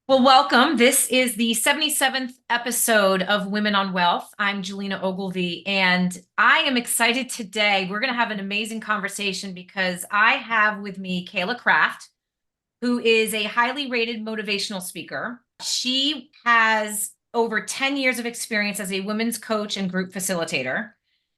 Well, welcome. This is the 77th episode of Women on Wealth. I'm Jelena Ogilvy, and I am excited today. We're going to have an amazing conversation because I have with me Cayla Craft, who is a highly rated motivational speaker. She has over 10 years of experience as a women's coach and group facilitator.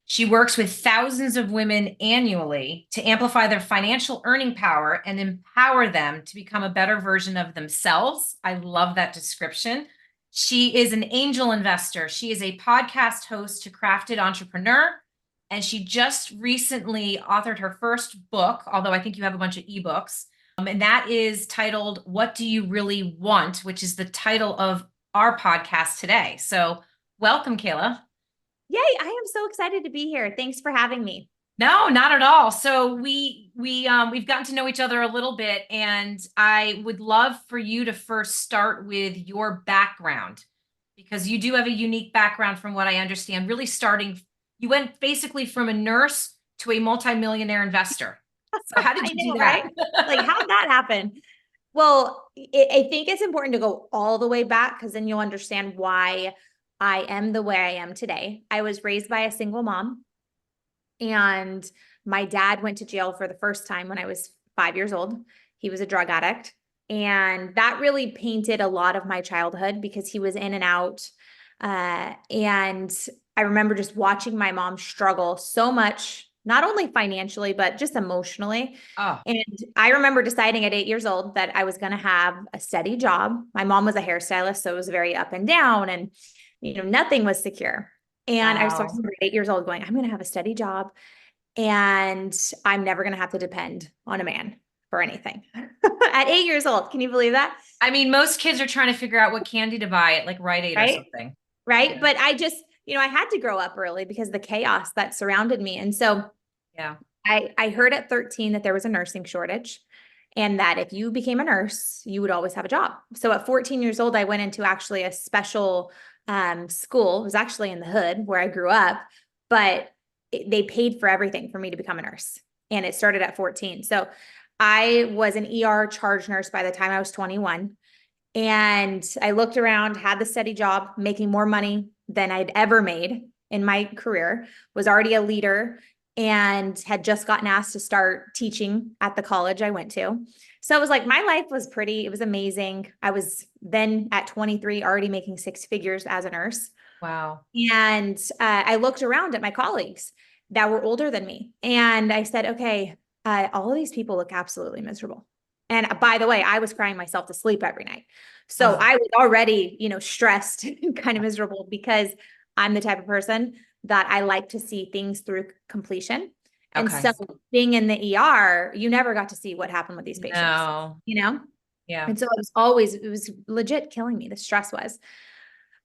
She works with thousands of women annually to amplify their financial earning power and empower them to become a better version of themselves. I love that description. She is an angel investor. She is a podcast host to Crafted Entrepreneur, and she just recently authored her first book, although I think you have a bunch of ebooks. And that is titled What Do You Really Want, which is the title of our podcast today. So, welcome, Cayla. Yay, I am so excited to be here. Thanks for having me. No, not at all. So we've gotten to know each other a little bit, and I would love for you to first start with your background because you do have a unique background from what I understand. Really starting, you went basically from a nurse to a multimillionaire investor. So how did I you do know, right? that? Like, how did that happen? Well, I think it's important to go all the way back because then you'll understand why I am the way I am today. I was raised by a single mom, and my dad went to jail for the first time when I was 5 years old. He was a drug addict. And that really painted a lot of my childhood because he was in and out. And I remember just watching my mom struggle so much, not only financially, but just emotionally. Oh, And I remember deciding at 8 years old that I was going to have a steady job. My mom was a hairstylist, so it was very up and down, and nothing was secure. And I was wow. talking at 8 years old going, I'm going to have a steady job and I'm never going to have to depend on a man for anything. At 8 years old. Can you believe that? I mean, most kids are trying to figure out what candy to buy at like Rite Aid or Right. something. Right. Yeah. But I just, I had to grow up early because of the chaos that surrounded me. And so Yeah. I heard at 13 that there was a nursing shortage and that if you became a nurse, you would always have a job. So at 14 years old, I went into actually a special school. It was actually in the hood where I grew up, but they paid for everything for me to become a nurse. And it started at 14. So I was an ER charge nurse by the time I was 21. And I looked around, had the steady job, making more money than I'd ever made in my career, was already a leader, and had just gotten asked to start teaching at the college I went to. So it was like my life was it was amazing. I was then at 23 already making six figures as a nurse. Wow. And I looked around at my colleagues that were older than me. And I said, okay, all of these people look absolutely miserable. And by the way, I was crying myself to sleep every night. So Oh, I was already, stressed and kind of miserable because I'm the type of person that I like to see things through completion. And okay. so being in the ER, you never got to see what happened with these patients, No. you know? Yeah. And so it was legit killing me. The stress was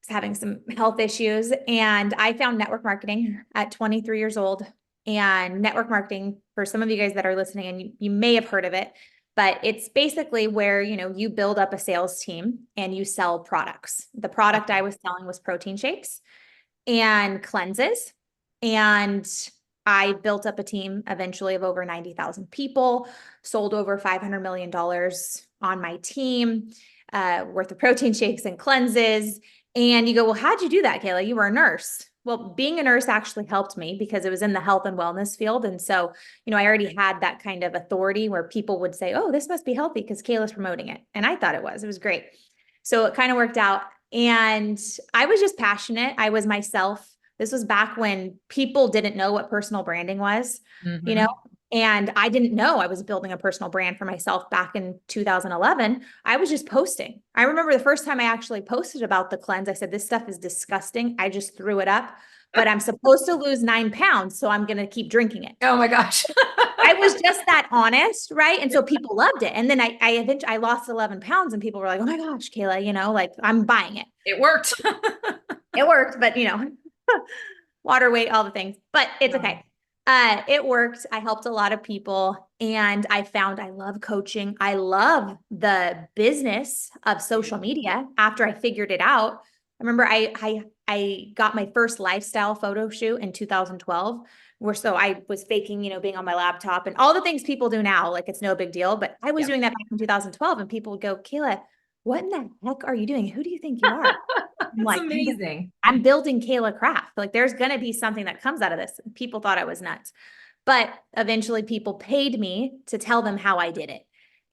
having some health issues, and I found network marketing at 23 years old. And network marketing, for some of you guys that are listening, and you may have heard of it, but it's basically where, you build up a sales team and you sell products. The product I Okay. was selling was protein shakes and cleanses. And I built up a team eventually of over 90,000 people, sold over $500 million on my team, worth of protein shakes and cleanses. And you go, well, how'd you do that, Cayla? You were a nurse. Well, being a nurse actually helped me because it was in the health and wellness field. And so, I already had that kind of authority where people would say, oh, this must be healthy because Cayla's promoting it. And I thought it was great. So it kind of worked out. And I was just passionate. I was myself. This was back when people didn't know what personal branding was, you know, Hmm. and I didn't know I was building a personal brand for myself back in 2011. I was just posting. I remember the first time I actually posted about the cleanse, I said, this stuff is disgusting. I just threw it up, but I'm supposed to lose 9 pounds. So I'm going to keep drinking it. Oh my gosh. I was just that honest, right? And so people loved it. And then I eventually I lost 11 pounds, and people were like, "Oh my gosh, Cayla, like I'm buying it." It worked. It worked, but water weight, all the things. But it's Oh, okay. It worked. I helped a lot of people, and I found I love coaching. I love the business of social media after I figured it out. I remember I got my first lifestyle photo shoot in 2012, where so I was faking, being on my laptop and all the things people do now, like it's no big deal. But I was yeah. doing that back in 2012, and people would go, Cayla, what in the heck are you doing? Who do you think you are? I'm That's like, amazing. I'm building Cayla Craft. Like there's going to be something that comes out of this. People thought I was nuts, but eventually people paid me to tell them how I did it.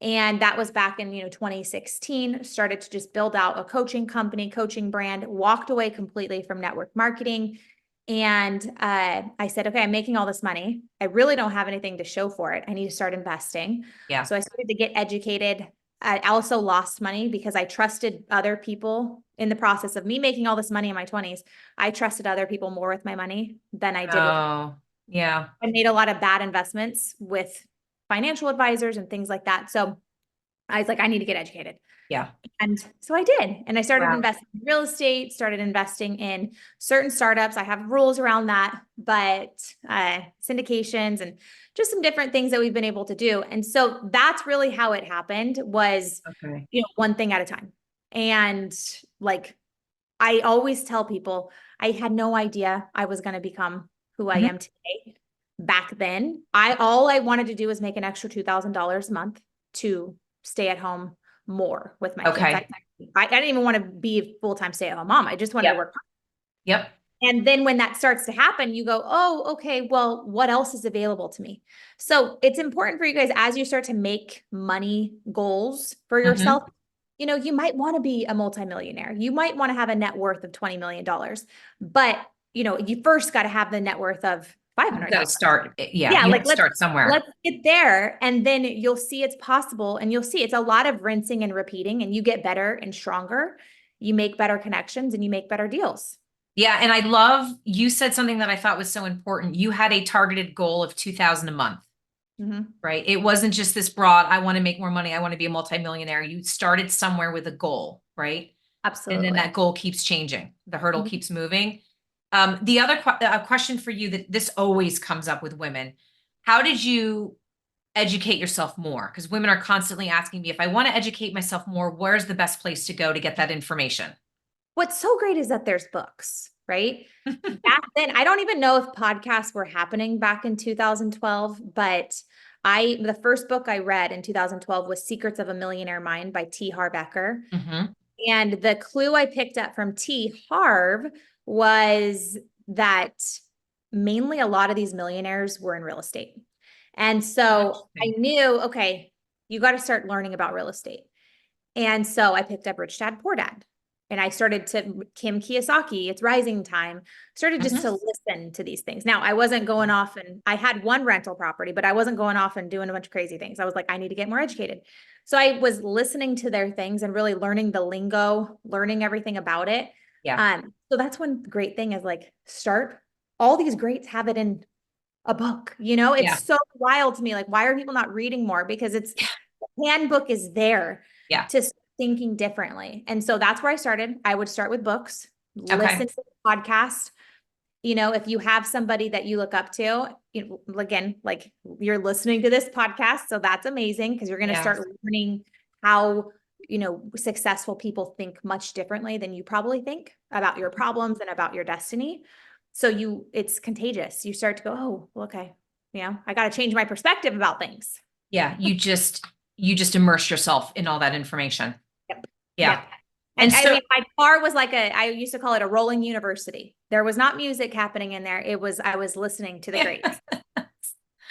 And that was back in, 2016, started to just build out a coaching company, coaching brand, walked away completely from network marketing. And I said, okay, I'm making all this money. I really don't have anything to show for it. I need to start investing. Yeah. So I started to get educated. I also lost money because I trusted other people in the process of me making all this money in my 20s. I trusted other people more with my money than I did with. Oh, yeah. I made a lot of bad investments with financial advisors and things like that. So I was like, I need to get educated. Yeah. And so I did. And I started Wow. investing in real estate, started investing in certain startups. I have rules around that, but syndications and just some different things that we've been able to do. And so that's really how it happened was, Okay. one thing at a time. And like, I always tell people, I had no idea I was going to become who I Mhm. am today. Back then, all I wanted to do was make an extra $2,000 a month to stay at home more with my kids. Okay. I didn't even want to be a full-time stay-at-home mom. I just wanted to Yep. work. Yep. And then when that starts to happen, you go, oh, okay, well, what else is available to me? So it's important for you guys as you start to make money goals for Mhm. yourself. You might want to be a multimillionaire. You might want to have a net worth of $20 million, but you first got to have the net worth of You got to 500,000. start. Yeah. Yeah, You have like to start somewhere. let's get there and then you'll see it's possible and you'll see it's a lot of rinsing and repeating and you get better and stronger. You make better connections and you make better deals. Yeah. And I love you said something that I thought was so important. You had a targeted goal of 2000 a month, Mhm. right? It wasn't just this broad, I want to make more money. I want to be a multimillionaire. You started somewhere with a goal, right? And then Absolutely. that goal keeps changing. The hurdle Mhm. keeps moving. The other question for you that this always comes up with women. How did you educate yourself more? Because women are constantly asking me, if I want to educate myself more, where's the best place to go to get that information? What's so great is that there's books, right? Back then, I don't even know if podcasts were happening back in 2012, but the first book I read in 2012 was Secrets of a Millionaire Mind by T. Harv Eker. Hmm. And the clue I picked up from T. Harv was that mainly a lot of these millionaires were in real estate. And so I Interesting. knew, okay, you got to start learning about real estate. And so I picked up Rich Dad Poor Dad. And I started to Kim Kiyosaki, It's Rising Time, started just to Hmm. listen to these things. Now, I wasn't going off and I had one rental property, but I wasn't going off and doing a bunch of crazy things. I was like, I need to get more educated. So I was listening to their things and really learning the lingo, learning everything about it. Yeah. So that's one great thing is like start. All these greats have it in a book. It's Yeah. so wild to me. Like, why are people not reading more? Because the handbook is there Yeah. to start thinking differently. And so that's where I started. I would start with books, Okay. listen to the podcast. If you have somebody that you look up to, again, like you're listening to this podcast. So that's amazing because you're going to Yeah. start learning how, successful people think much differently than you probably think about your problems and about your destiny. So it's contagious. You start to go, oh, well, okay, I got to change my perspective about things. Yeah. You just immerse yourself in all that information. Yep. Yeah. Yep. And I so mean, my car was like I used to call it a rolling university. There was not music happening in there. I was listening to the greats.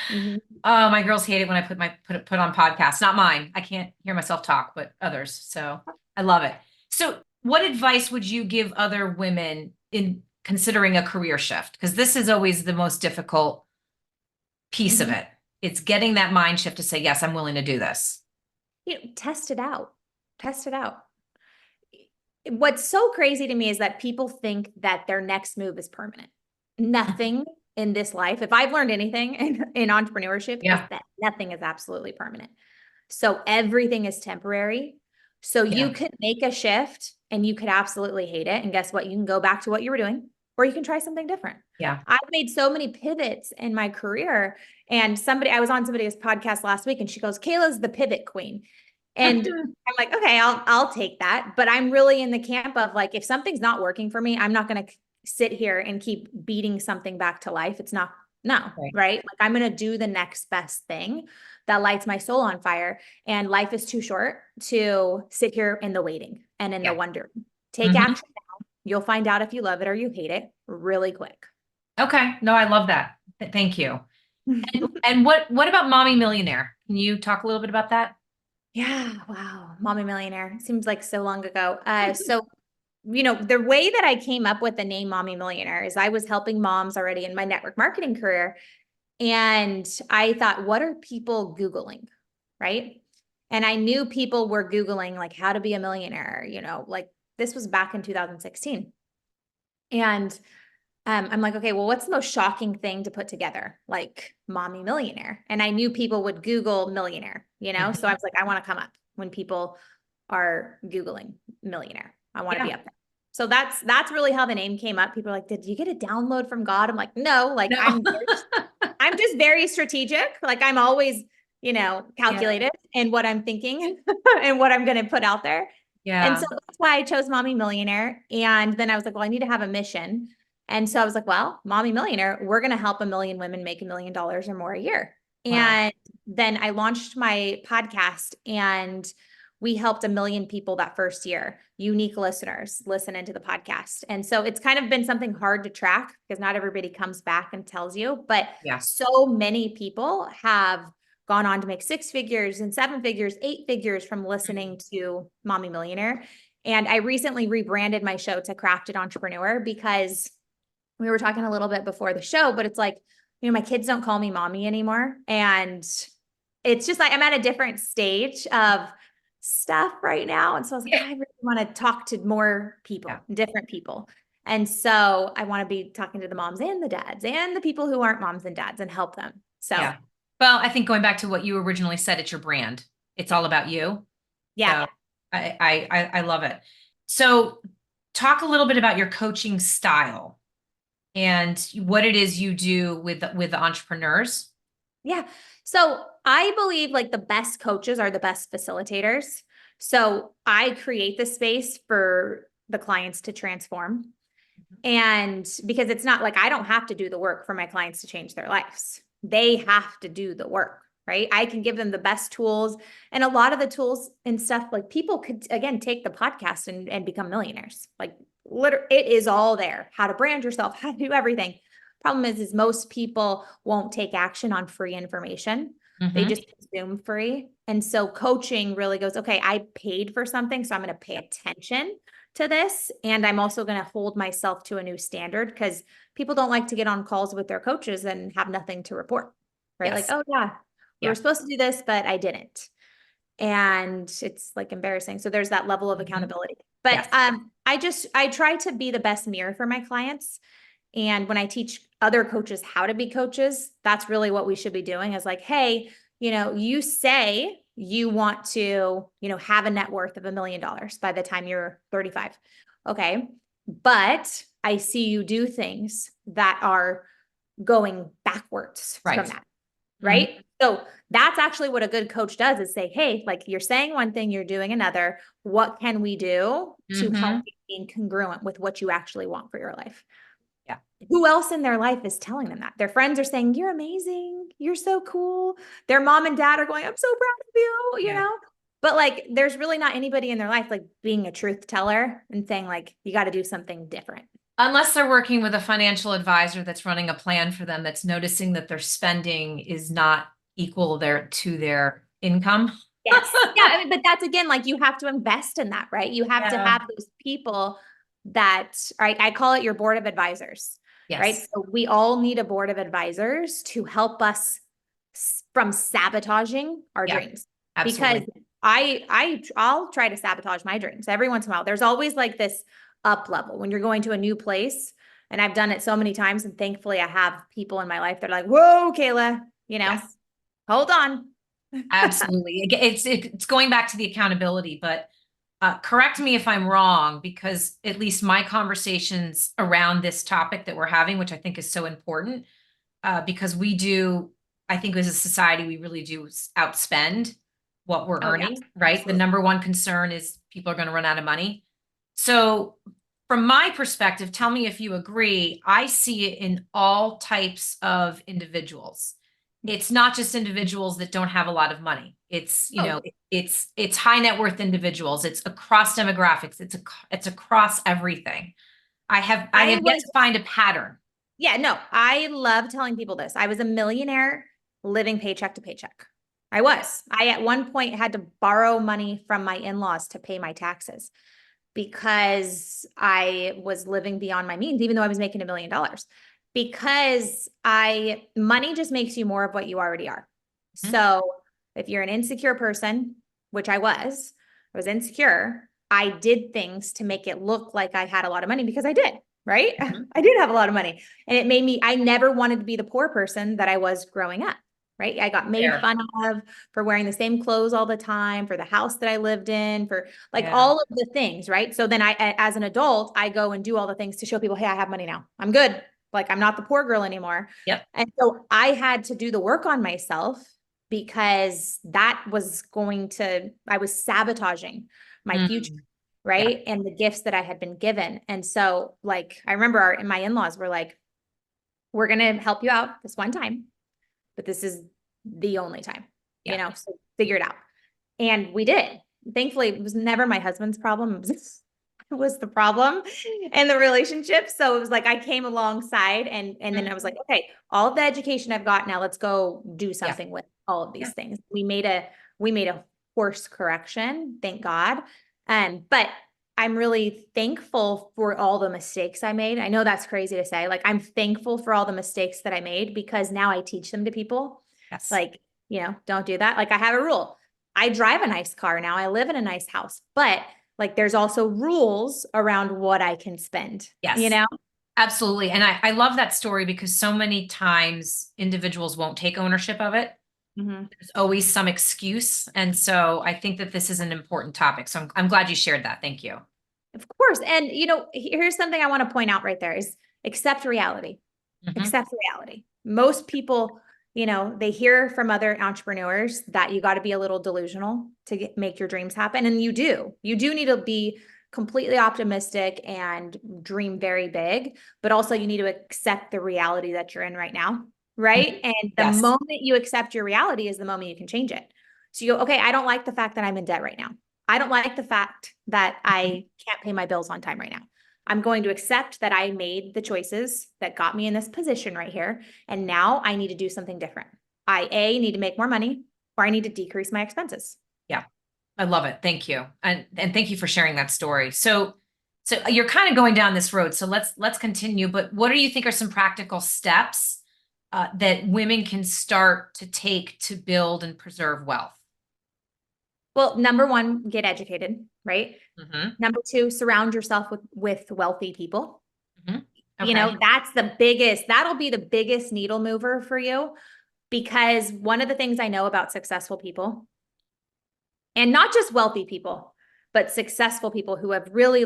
Mhm. oh, my girls hate it when I put on podcasts. Not mine. I can't hear myself talk, but others. So I love it. So what advice would you give other women in considering a career shift? Because this is always the most difficult piece of Mhm. it. It's getting that mind shift to say, yes, I'm willing to do this. Test it out. Test it out. What's so crazy to me is that people think that their next move is permanent. Nothing in this life, if I've learned anything in entrepreneurship, is Yeah. that nothing is absolutely permanent. So everything is temporary. So you Yeah. could make a shift and you could absolutely hate it. And guess what? You can go back to what you were doing, or you can try something different. Yeah. I've made so many pivots in my career. And I was on somebody's podcast last week and she goes, Cayla's the pivot queen. And I'm like, okay, I'll take that. But I'm really in the camp of like, if something's not working for me, I'm not going to sit here and keep beating something back to life. It's not, no, Right. right? Like I'm going to do the next best thing. that lights my soul on fire. And life is too short to sit here in the waiting and in the Yeah. wondering. Take Hmm. action now. You'll find out if you love it or you hate it really quick. Okay. No, I love that. Thank you. And what about Mommy Millionaire? Can you talk a little bit about that? Yeah, wow. Mommy Millionaire. Seems like so long ago. The way that I came up with the name Mommy Millionaire is I was helping moms already in my network marketing career. And I thought, what are people Googling? Right. And I knew people were Googling like how to be a millionaire, like this was back in 2016. And I'm like, okay, well, what's the most shocking thing to put together? Like Mommy Millionaire. And I knew people would Google millionaire, So I Mhm. was like, I want to come up when people are Googling millionaire. I want to Yeah. be up there. So that's really how the name came up. People are like, did you get a download from God? I'm like, no, like No. I'm just very strategic. Like I'm always, Yeah. calculated in what I'm thinking and what I'm going to put out there. And so Yeah. that's why I chose Mommy Millionaire. And then I was like, well, I need to have a mission. And so I was like, well, Mommy Millionaire, we're going to help a million women make $1 million or more a year. Wow. And then I launched my podcast and we helped 1 million people that first year, unique listeners listen into the podcast. And so it's kind of been something hard to track because not everybody comes back and tells you, but Yeah. so many people have gone on to make 6 figures and 7 figures, 8 figures from listening to Mommy Millionaire. And I recently rebranded my show to Crafted Entrepreneur because we were talking a little bit before the show, but it's like, my kids don't call me mommy anymore. And it's just like I'm at a different stage of stuff right now. And so I was like, Yeah. I really want to talk to more Yeah. people, different people. And so I want to be talking to the moms and the dads and the people who aren't moms and dads and help them. So Yeah. Well, I think going back to what you originally said, it's your brand. It's all about you. yeah. So I love it. So talk a little bit about your coaching style and what it is you do with the entrepreneurs. Yeah. So I believe like the best coaches are the best facilitators. So I create the space for the clients to transform. And because it's not like I don't have to do the work for my clients to change their lives. They have to do the work, right? I can give them the best tools and a lot of the tools and stuff like people could again take the podcast and become millionaires. Like literally it is all there. How to brand yourself, how to do everything. Problem is most people won't take action on free information. They Hmm. just consume free. And so coaching really goes, okay, I paid for something, so I'm going to pay attention to this. And I'm also going to hold myself to a new standard because people don't like to get on calls with their coaches and have nothing to report, right? Like, Yes. oh, yeah, we were Yeah. supposed to do this, but I didn't. And it's like embarrassing. So there's that level of Hmm. accountability. But Yes. I try to be the best mirror for my clients. And when I teach other coaches how to be coaches, that's really what we should be doing is like, hey, you say you want to, have a net worth of $1 million by the time you're 35. Okay. But I see you do things that are going backwards from Right. that. Hmm. Right. So that's actually what a good coach does is say, hey, like you're saying one thing, you're doing another. What can we do to help Hmm. you being congruent with what you actually want for your life? Yeah. Who else in their life is telling them that? Their friends are saying, you're amazing. You're so cool. Their mom and dad are going, I'm so proud of Yeah. But like, there's really not anybody in their life, like being a truth teller and saying like, you got to do something different. Unless they're working with a financial advisor that's running a plan for them, that's noticing that their spending is not equal to their income. Yes. Yeah. I mean, but that's again, like you have to invest in that, right? You have to Yeah. have those people that, right? I call it your board of advisors, right? Yes. So we all need a board of advisors to help us from sabotaging our Yeah. dreams. Because Absolutely. I'll try to sabotage my dreams every once in a while. There's always like this up level when you're going to a new place. And I've done it so many times. And thankfully I have people in my life that are like, whoa, Cayla, Yes. hold on. Absolutely. It's going back to the accountability, but correct me if I'm wrong, because at least my conversations around this topic that we're having, which I think is so important, because I think as a society, we really do outspend what we're Oh yeah, earning, right? The absolutely. number one concern is people are going to run out of money. So from my perspective, tell me if you agree, I see it in all types of individuals. it's not just individuals that don't have a lot of money. It's, you Oh, know, it's high net worth individuals. It's across demographics. It's across everything. I I have yet was, to find a pattern. yeah, no, I love telling people this. I was a millionaire living paycheck to paycheck. I was. I at one point had to borrow money from my in-laws to pay my taxes because I was living beyond my means, even though I was making $1 million. Because money just makes you more of what you already are. Mhm. So if you're an insecure person, which I was insecure. I did things to make it look like I had a lot of money because I did, right? Mhm. I did have a lot of money. And it made me, I never wanted to be the poor person that I was growing up, right? I got made Fair. fun of for wearing the same clothes all the time, for the house that I lived in, for like Yeah. all of the things, right? So then as an adult, I go and do all the things to show people, hey, I have money now. I'm good. Like I'm not the poor girl anymore. Yep. And so I had to do the work on myself because I was sabotaging my future, Mm. Yeah. right? And the gifts that I had been given. And so, like, I remember my in laws were like, we're going to help you out this one time, but this is the only time, Yeah. so figure it out. And we did. Thankfully, it was never my husband's problem. It was the problem in the relationship. So it was like I came alongside and then I was Mhm. like, okay, all of the education I've got now, let's go do Yeah. something with all of Yeah. these things. We made a course correction, thank God. But I'm really thankful for all the mistakes I made. I know that's crazy to say. Like I'm thankful for all the mistakes that I made because now I teach them to people. Yes. Like, don't do that. Like I have a rule. I drive a nice car now. I live in a nice house, but like there's also rules around what I can spend, Yes. Absolutely. And I love that story because so many times individuals won't take ownership of it. Mhm. There's always some excuse. And so I think that this is an important topic. So I'm glad you shared that. Thank you. Of course. And here's something I want to point out right there is accept reality. Mhm. Accept reality. Most people, they hear from other entrepreneurs that you got to be a little delusional to make your dreams happen. And you do. You do need to be completely optimistic and dream very big, but also you need to accept the reality that you're in right now. Right. Mhm. And the Yes. moment you accept your reality is the moment you can change it. So you go, okay, I don't like the fact that I'm in debt right now. I don't like the fact that Mhm. I can't pay my bills on time right now. I'm going to accept that I made the choices that got me in this position right here. And now I need to do something different. Need to make more money or I need to decrease my expenses. Yeah. I love it. Thank you. And thank you for sharing that story. So you're kind of going down this road. So let's continue. But what do you think are some practical steps that women can start to take to build and preserve wealth? Well, number one, get educated, right? Hmm. Number two, surround yourself with wealthy people. Hmm. Okay. That'll be the biggest needle mover for you because one of the things I know about successful people and not just wealthy people, but successful people who have really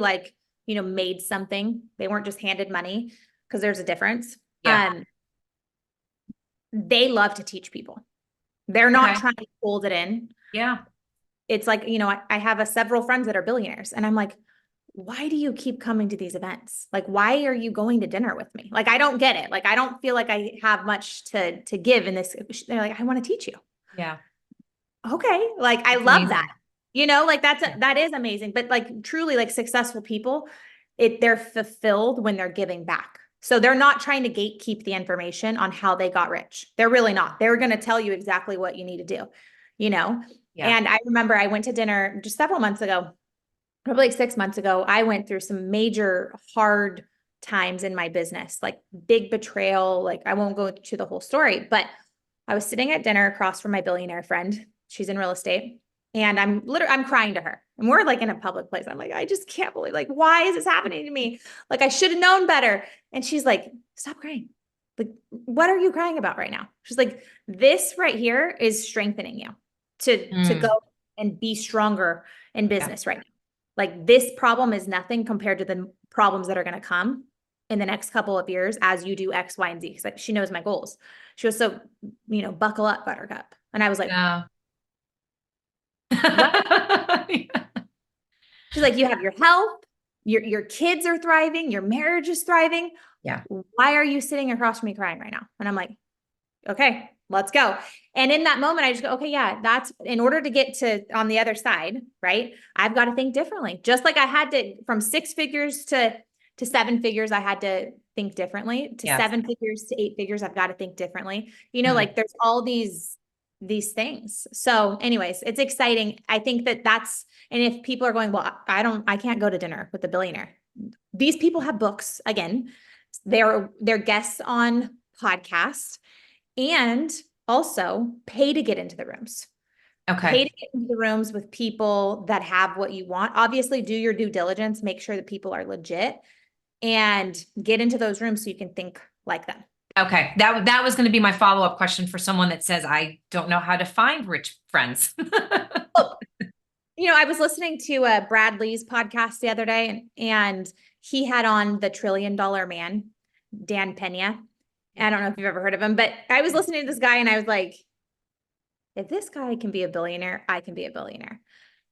made something. They weren't just handed money because there's a difference. Yeah. They love to teach people. They're not Okay. trying to hold it in. Yeah. It's like, I have several friends that are billionaires and I'm like, why do you keep coming to these events? Like, why are you going to dinner with me? Like, I don't get it. Like, I don't feel like I have much to give in this. They're like, I want to teach you. Yeah. Okay. Like, I That's love that. amazing. Like Yeah. that is amazing. But like truly like successful people, they're fulfilled when they're giving back. So they're not trying to gatekeep the information on how they got rich. They're really not. They're going to tell you exactly what you need to do, you know? Yeah. And I remember I went to dinner just several months ago, probably like 6 months ago. I went through some major hard times in my business, like big betrayal. Like I won't go into the whole story, but I was sitting at dinner across from my billionaire friend. She's in real estate. And I'm crying to her. And we're like in a public place. I'm like, I just can't believe, like, why is this happening to me? Like, I should have known better. And she's like, stop crying. Like, what are you crying about right now? She's like, this right here is strengthening you to go Mm. and be stronger in Yeah. business right now. Like, this problem is nothing compared to the problems that are going to come in the next couple of years as you do X, Y, and Z. Because like, she knows my goals. She was so, buckle up, Buttercup. And I was like, Yeah. what? She's like, you have your health, your kids are thriving, your marriage is thriving. Yeah. Why are you sitting across from me crying right now? And I'm like, okay. let's go. And in that moment, I just go, okay, yeah, that's in order to get to on the other side, right? I've got to think differently. Just like I had to from 6 figures to 7 figures, I had to think differently. To Yes. 7 figures to 8 figures, I've got to think differently. You know, Mm. like there's all these things. So anyways, it's exciting. I think that's, and if people are going, well, I can't go to dinner with a billionaire. These people have books again. They're guests on podcasts and also pay to get into the rooms. Pay Okay. to get into the rooms with people that have what you want. Obviously, do your due diligence, make sure that people are legit and get into those rooms so you can think like them. Okay. That was going to be my follow-up question for someone that says, I don't know how to find rich friends. Oh, I was listening to Brad Lee's podcast the other day, and he had on the $1 trillion man, Dan Pena. I don't know if you've ever heard of him, but I was listening to this guy and I was like, if this guy can be a billionaire, I can be a billionaire.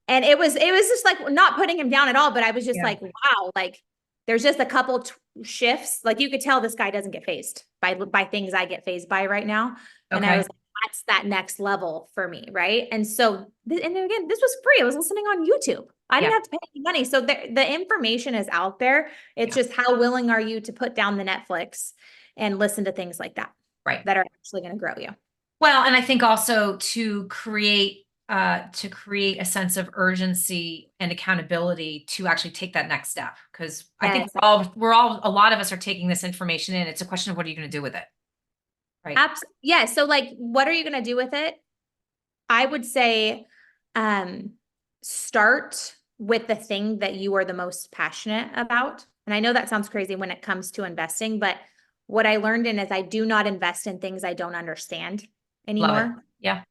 And it was just like not putting him down at all, but I was just Yeah. like, wow, like there's just a couple shifts. Like you could tell this guy doesn't get phased by things I get phased by right now. And I Okay. was like, that's that next level for me, right? And so, and again, this was free. I was listening on YouTube. I didn't Yeah. have to pay any money. So the information is out there. It's Yeah. just how willing are you to put down the Netflix and listen to things like that, Right. that are actually going to grow you. Well, and I think also to create a sense of urgency and accountability to actually take that next step. Because I think Yes. a lot of us are taking this information in. It's a question of what are you going to do with it? Right. Yeah. So like, what are you going to do with it? I would say, start with the thing that you are the most passionate about. And I know that sounds crazy when it comes to investing, but what I learned is I do not invest in things I don't understand Love it. anymore. Yeah.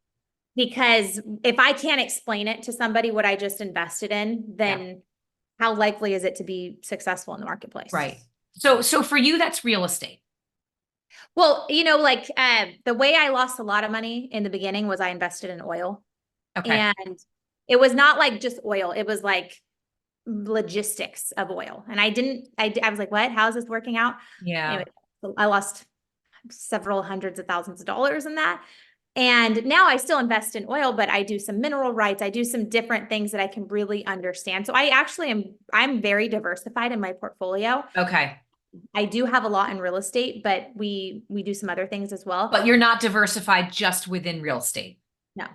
Because if I can't explain it to somebody what I just invested in, then how likely is it to be successful in the marketplace? Right. So for you, that's real estate. Well, like the way I lost a lot of money in the beginning was I invested in oil. Okay. And it was not like just oil. It was like logistics of oil. And I was like, what? How's this working out? Yeah. Anyway, I lost several hundreds of thousands of dollars in that. And now I still invest in oil, but I do some mineral rights. I do some different things that I can really understand. So I'm very diversified in my portfolio. Okay. I do have a lot in real estate, but we do some other things as well. But you're not diversified just within real estate. No.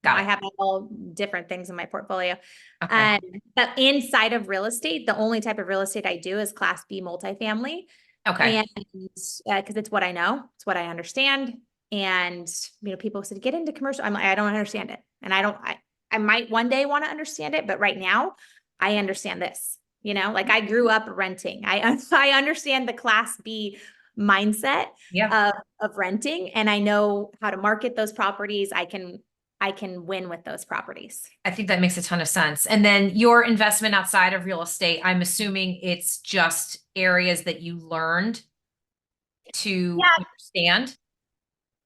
Got I it. have all different things in my portfolio. Okay. But inside of real estate, the only type of real estate I do is Class B multifamily. Okay. And because it's what I know, it's what I understand. And people said get into commercial. I'm like, I don't understand it, and I might one day want to understand it, but right now I understand this. Like I grew up renting. I understand the Class B mindset Yeah. of renting, and I know how to market those properties. I can win with those properties. I think that makes a ton of sense. And then your investment outside of real estate, I'm assuming it's just areas that you learned to understand.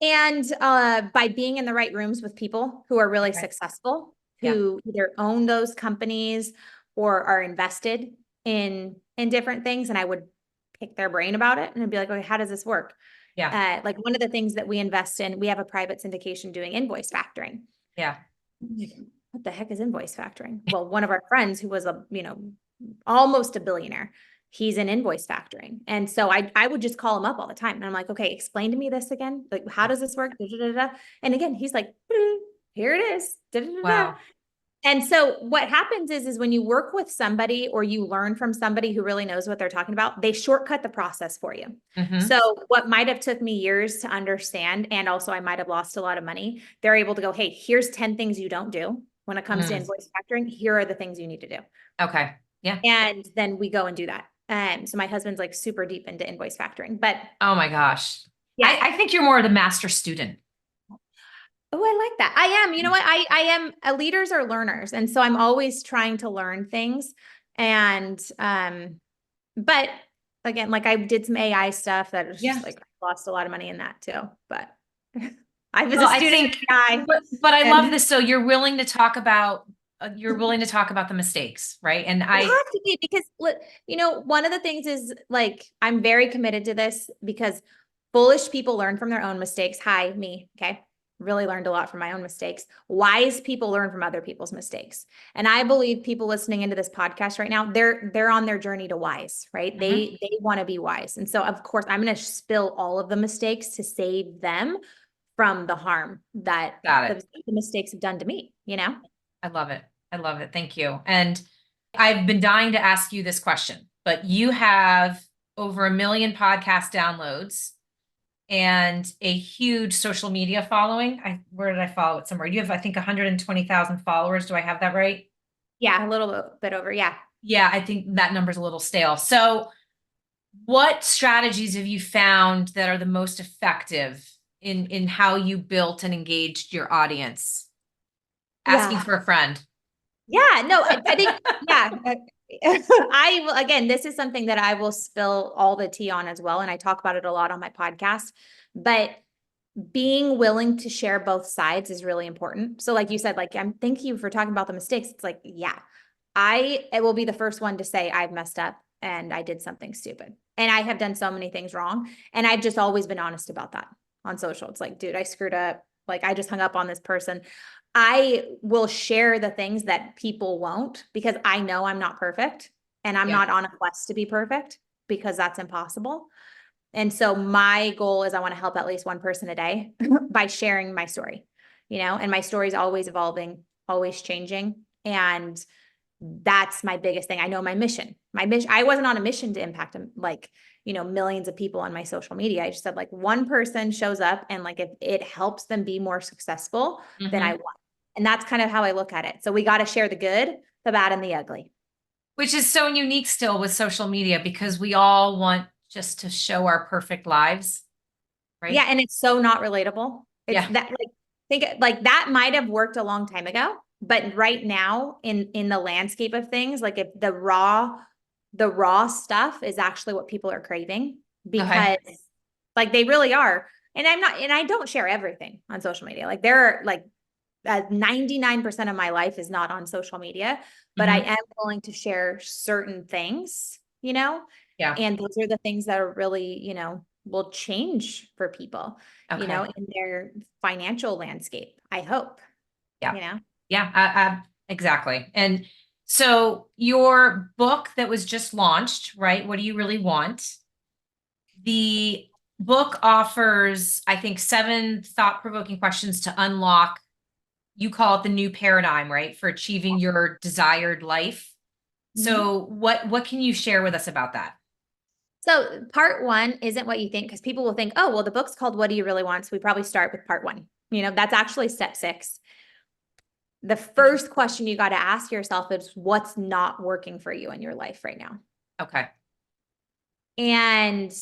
And by being in the right rooms with people who are really successful, Yeah. who either own those companies or are invested in different things, and I would pick their brain about it and I'd be like, okay, how does this work? Yeah. Like one of the things that we invest in, we have a private syndication doing invoice factoring. Yeah. What the heck is invoice factoring? Well, one of our friends who was almost a billionaire, he's in invoice factoring. And so I would just call him up all the time. And I'm like, okay, explain to me this again. Like, how does this work? Da, da, da, da. And again, he's like, here it is. Da, da, da, da. Wow. And so what happens is when you work with somebody or you learn from somebody who really knows what they're talking about, they shortcut the process for you. Mm-hmm. So what might have took me years to understand, and also I might have lost a lot of money, they're able to go, hey, here's 10 things you don't do when it comes to invoice factoring. Here are the things you need to do. Okay. Yeah. And then we go and do that. So my husband's like super deep into invoice factoring, but Oh my gosh. yeah, I think you're more of the master student. oh, I like that. I am. You know what? I am. Leaders are learners, and so I'm always trying to learn things. And but again, like I did some AI stuff that was just like lost a lot of money in that too. But I was a student in AI. But I love this. So you're willing to talk about the mistakes, right? And I have to be, because one of the things is like I'm very committed to this because Foolish people learn from their own mistakes. Hi, me. Okay. Really learned a lot from my own mistakes. Wise people learn from other people's mistakes. And I believe people listening into this podcast right now, they're on their journey to wise, right? They want to be wise. And so of course, I'm going to spill all of the mistakes to save them from the harm that Got it. the mistakes have done to me, you know? I love it. I love it. Thank you. And I've been dying to ask you this question, but you have over 1 million podcast downloads and a huge social media following. Where did I follow it somewhere? You have, I think, 120,000 followers. Do I have that right? Yeah, a little bit over. Yeah. Yeah, I think that number's a little stale. So, what strategies have you found that are the most effective in how you built and engaged your audience? Asking Yeah. for a friend. Yeah, no, I think, yeah. I will, again, this is something that I will spill all the tea on as well. And I talk about it a lot on my podcast, but being willing to share both sides is really important. So like you said, like, thank you for talking about the mistakes. It's like, yeah, it will be the first one to say I've messed up and I did something stupid and I have done so many things wrong. And I've just always been honest about that on social. It's like, dude, I screwed up. Like I just hung up on this person. I will share the things that people won't because I know I'm not perfect and I'm Yeah. not on a quest to be perfect because that's impossible. And so my goal is I want to help at least one person a day by sharing my story, and my story is always evolving, always changing. And that's my biggest thing. I know my mission, I wasn't on a mission to impact like, millions of people on my social media. I just said like one person shows up and like, if it helps them be more successful, then I won. And that's kind of how I look at it. So we got to share the good, the bad, and the ugly. Which is so unique still with social media because we all want just to show our perfect lives, right? Yeah. And it's so not relatable. It's Yeah. that like, think like that might have worked a long time ago, but right now in the landscape of things, like if the raw stuff is actually what people are craving because like they really are. And I don't share everything on social media. Like there are like 99% of my life is not on social media, but I am willing to share certain things, Yeah. and those are the things that are really, will change for people, Okay. in their financial landscape, I hope, Yeah. Yeah, exactly. And so your book that was just launched, right? What do you really want? The book offers, I think, 7 thought-provoking questions to unlock, you call it the new paradigm, right? For achieving your desired life. So what can you share with us about that? So part 1 isn't what you think because people will think, oh, well, the book's called What Do You Really Want? So we probably start with part 1. That's actually step 6. The first question you got to ask yourself is what's not working for you in your life right now? Okay. And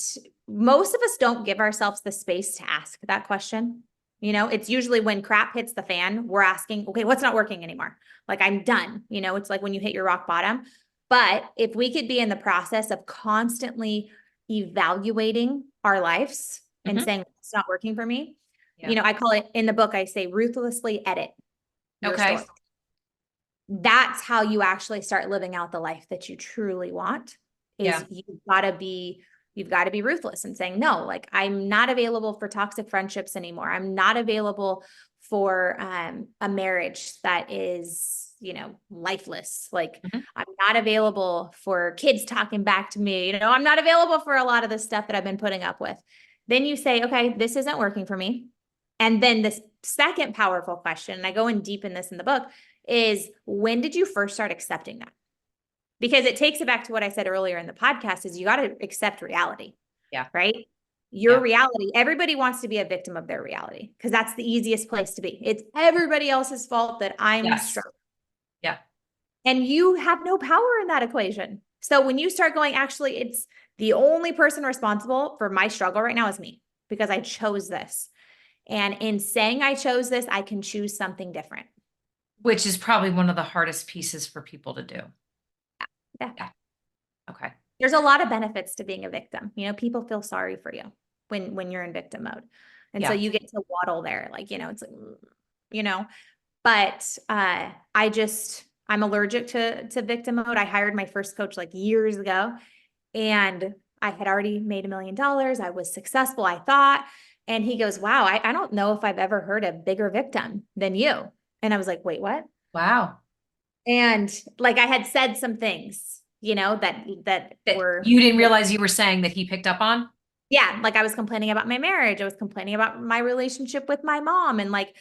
most of us don't give ourselves the space to ask that question. It's usually when crap hits the fan, we're asking, okay, what's not working anymore? Like I'm done. It's like when you hit your rock bottom. But if we could be in the process of constantly evaluating our lives and saying, it's not working for me, I call it in the book, I say ruthlessly edit your story. That's how you actually start living out the life that you truly want. You've got to be ruthless and saying, no, like I'm not available for toxic friendships anymore. I'm not available for a marriage that is, lifeless. Like I'm not available for kids talking back to me. I'm not available for a lot of the stuff that I've been putting up with. Then you say, okay, this isn't working for me. And then this second powerful question, and I go in deep in this in the book, is when did you first start accepting that? Because it takes it back to what I said earlier in the podcast is you got to accept reality. Yeah. Right? Your reality. Everybody wants to be a victim of their reality because that's the easiest place to be. It's everybody else's fault that I'm struggling. Yeah. And you have no power in that equation. So when you start going, actually, it's the only person responsible for my struggle right now is me because I chose this. And in saying I chose this, I can choose something different. Which is probably one of the hardest pieces for people to do. Yeah. Okay. There's a lot of benefits to being a victim. People feel sorry for you when you're in victim mode. And so you get to waddle there. Like, it's like, but I'm allergic to victim mode. I hired my first coach like years ago and I had already made $1 million. I was successful, I thought. And he goes, wow, I don't know if I've ever heard a bigger victim than you. And I was like, wait, what? Wow. And like I had said some things, that That were, you didn't realize you were saying that he picked up on? yeah, like I was complaining about my marriage. I was complaining about my relationship with my mom and like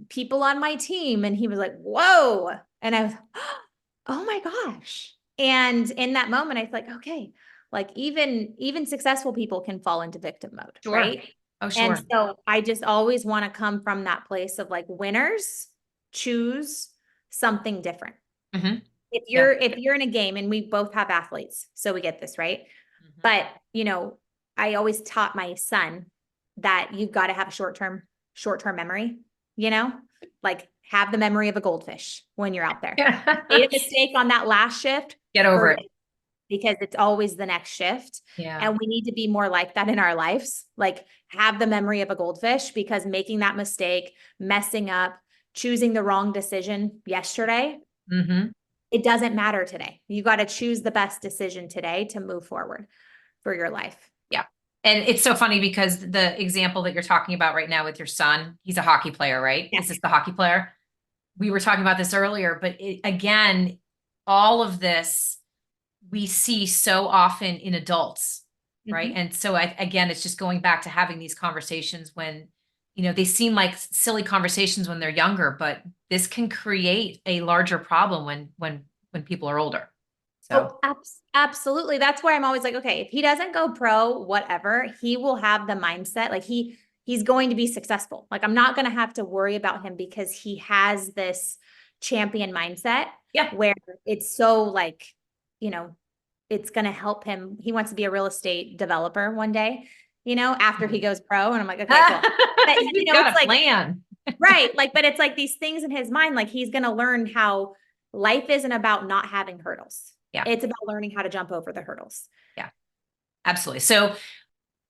people on my team. And he was like, whoa. And I was, oh my gosh. And in that moment, I was like, okay, like even successful people can fall into victim mode, Sure. right? Oh, And sure. so I just always want to come from that place of like winners choose something different. Hmm. If Yeah. you're in a game, and we both have athletes, so we get this, right? Hmm. But, I always taught my son that you've got to have a short-term memory, like have the memory of a goldfish when you're out there. Made a mistake on that last shift, Get over forget it. it, because it's always the next shift. Yeah. And we need to be more like that in our lives. Like have the memory of a goldfish, because making that mistake, messing up, choosing the wrong decision yesterday, Hmm. it doesn't matter today. You got to choose the best decision today to move forward for your life. Yeah. And it's so funny because the example that you're talking about right now with your son, he's a hockey player, right? Yeah. Is this the hockey player? We were talking about this earlier, but again, all of this we see so often in adults, right? Mhm. And so again, it's just going back to having these conversations when, they seem like silly conversations when they're younger, but this can create a larger problem when people are older. So, Oh, absolutely. That's why I'm always like, okay, if he doesn't go pro, whatever, he will have the mindset. Like he's going to be successful. Like I'm not going to have to worry about him because he has this champion mindset yeah. where it's so like, you know, it's going to help him. He wants to be a real estate developer one day, after he goes pro. And I'm like, okay, cool. But He's it's got a like, plan. right. Like, but it's like these things in his mind, like he's going to learn how life isn't about not having hurdles. Yeah. It's about learning how to jump over the hurdles. Yeah, absolutely. So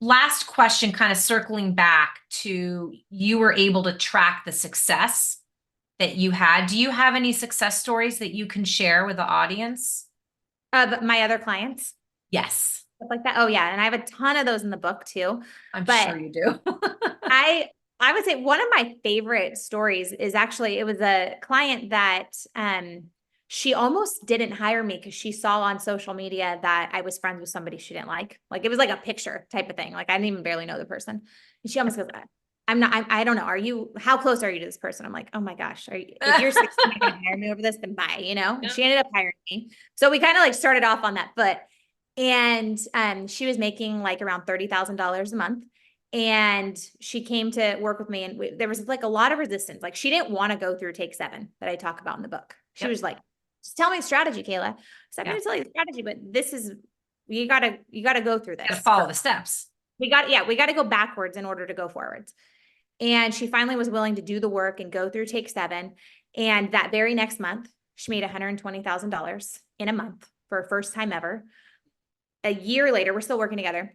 last question, kind of circling back to you were able to track the success that you had. Do you have any success stories that you can share with the audience? Of my other clients, Yes, stuff like that. Oh yeah. And I have a ton of those in the book too. I'm But sure you do. I I would say one of my favorite stories is actually, it was a client that she almost didn't hire me because she saw on social media that I was friends with somebody she didn't like. Like it was like a picture type of thing. Like I didn't even barely know the person. And she almost goes, I'm not, I don't know. How close are you to this person? I'm like, oh my gosh, if you're 16, you're gonna hire me over this, then bye, And she ended up hiring me. So we kind of like started off on that foot. And she was making like around $30,000 a month. And she came to work with me, and there was like a lot of resistance. Like she didn't want to go through take 7 that I talk about in the book. She Yep. was like, just tell me the strategy, Cayla. So I'm Yeah. going to tell you the strategy, but this is, you gotta go through Got to this. follow the steps. We got to go backwards in order to go forwards. And she finally was willing to do the work and go through take 7. And that very next month, she made $120,000 in a month for her first time ever. A year later, we're still working together.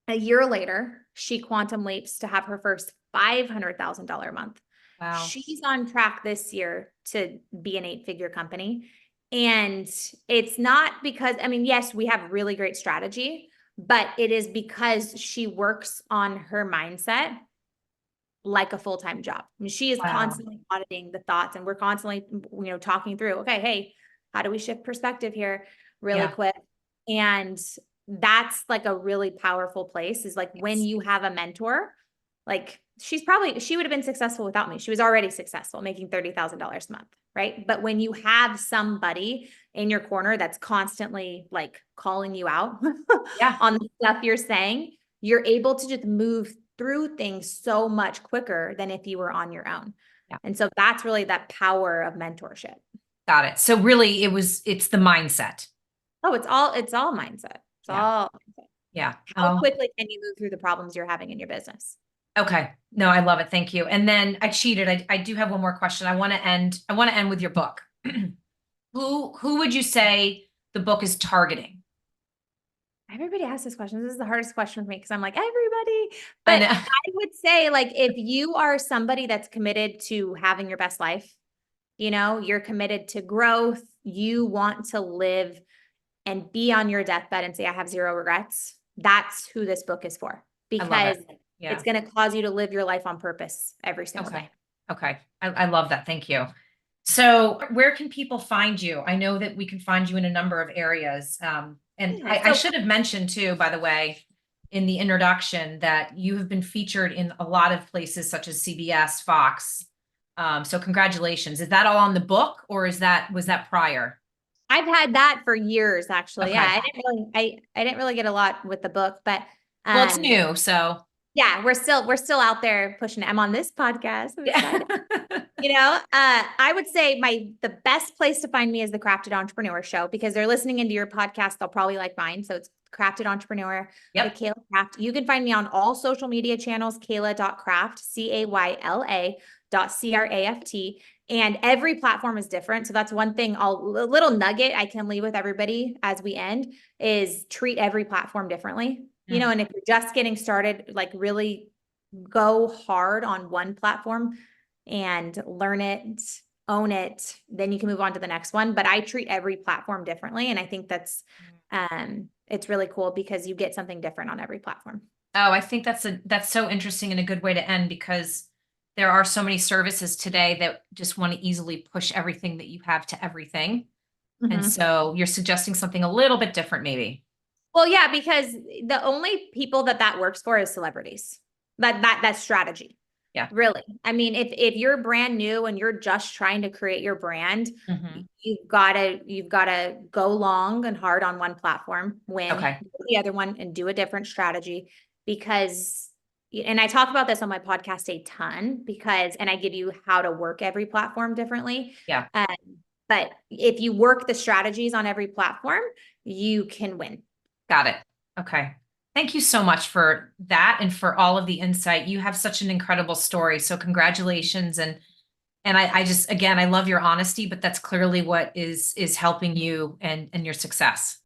A year later, she quantum leaps to have her first $500,000 a month. Wow. She's on track this year to be an 8-figure company. And it's not because, I mean, yes, we have really great strategy, but it is because she works on her mindset like a full-time job. I mean, she is Wow. constantly auditing the thoughts, and we're constantly, talking through, okay, hey, how do we shift perspective here really Yeah. quick? And that's like a really powerful place, is like when Yes. you have a mentor, like she would have been successful without me. She was already successful making $30,000 a month. Right. But when you have somebody in your corner that's constantly like calling you out Yeah. on the stuff you're saying, you're able to just move through things so much quicker than if you were on your own. Yeah. And so that's really that power of mentorship. Got it. So really it's the mindset. Oh, it's all mindset. It's Yeah. all mindset. Yeah. How Oh, quickly can you move through the problems you're having in your business? okay. No, I love it. Thank you. And then I cheated. I do have one more question. I want to end with your book. Who would you say the book is targeting? Everybody asks this question. This is the hardest question for me because I'm like, everybody. I But know. I would say, like, if you are somebody that's committed to having your best life, you're committed to growth, you want to live and be on your deathbed and say, I have zero regrets. that's who this book is for, I love because it. Yeah. it's going to cause you to live your life on purpose every single Okay. day. Okay. I love that. Thank you. So where can people find you? I know that we can find you in a number of areas. And Yeah, I so should have mentioned too, by the way, in the introduction that you have been featured in a lot of places such as CBS, Fox. So congratulations. Is that all on the book or was that prior? I've had that for years, actually. Yeah, Okay. I didn't really get a lot with the book, but Well, it's um, new, so yeah, we're still out there pushing it. I'm on this podcast. I'm yeah. excited. I would say the best place to find me is the Crafted Entrepreneur Show, because they're listening into your podcast. They'll probably like mine. So it's Crafted Entrepreneur, the Yep. Cayla Craft. You can find me on all social media channels, Cayla.craft, Cayla.craft. And every platform is different. So that's one thing, a little nugget I can leave with everybody as we end is treat every platform differently. Mm. And if you're just getting started, like really go hard on one platform and learn it, own it, then you can move on to the next one. But I treat every platform differently. And I think it's really cool because you get something different on every platform. Oh, I think that's so interesting and a good way to end because there are so many services today that just want to easily push everything that you have to everything. And Mhm. so you're suggesting something a little bit different, maybe. Well, yeah, because the only people that works for is celebrities. That's strategy. Yeah. Really. I mean, if you're brand new and you're just trying to create your brand, Hmm. you've gotta go long and hard on one platform, Okay. the other one and do a different strategy, because and I talk about this on my podcast a ton, and I give you how to work every platform differently. Yeah. Um, but if you work the strategies on every platform, you can win. Got it. Okay. Thank you so much for that and for all of the insight. You have such an incredible story. So congratulations. And I just again I love your honesty, but that's clearly what is helping you and your success.